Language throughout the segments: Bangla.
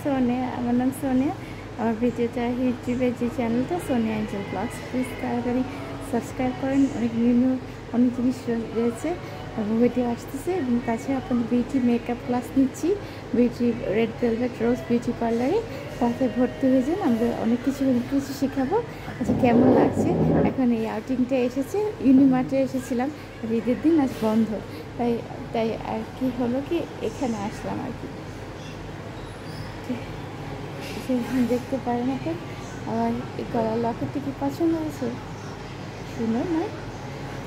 সোনিয়া, আমার নাম সোনিয়া। আমার ভিডিওটা ইউটিউবের যে চ্যানেলটা সোনিয়া এঞ্জেল ব্লগস, প্লিজ তাড়াতাড়ি সাবস্ক্রাইব করেন। অনেক জিনিস রয়েছে এবং ভিডিও আসতেছে। এবং তাছাড়া আপনাদের বিউটি মেকআপ ক্লাস নিচ্ছি বিউটি রেড ভেলভেট রোজ বিউটি পার্লারে, তাতে ভর্তি হয়ে যান। আমরা অনেক কিছু শেখাবো। আচ্ছা, কেমন লাগছে? এখন এই আউটিংটা এসেছে, ইউনিমার্টে এসেছিলাম, ঈদের দিন আজ বন্ধ, তাই তাই আর কি হলো কি এখানে আসলাম আর কি। দেখতে পারেন এখন আমার এই গলার লকেটটা কি পছন্দ হয়েছে? সুন্দর না?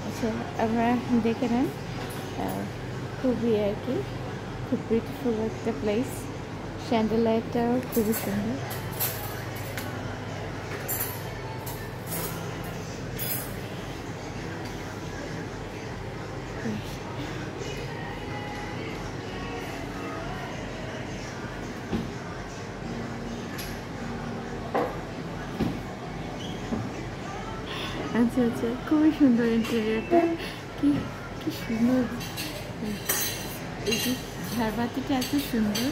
আচ্ছা, আমরা দেখে নেন। খুবই আর কি খুব বিউটিফুল একটা প্লেস। স্যান্ডেল লাইটটাও খুবই সুন্দর। আচ্ছা আচ্ছা, খুবই সুন্দর ইন্টেরিয়রটা। কি কি সুন্দর! এই যে ঝাড়বাতিটা এত সুন্দর।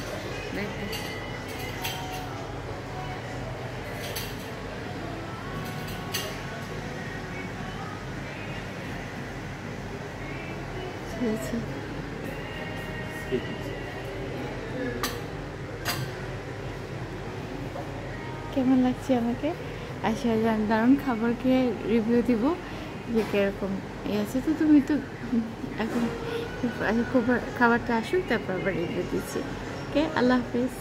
কেমন লাগছে আমাকে? আচ্ছা, দারুণ খাবার খেয়ে রিভিউ দিব যে কীরকম আছে। তো তুমি তো এখন খাবারটা আসুক, তারপর আবার রিভিউ দিচ্ছি। ওকে, আল্লাহ হাফেজ।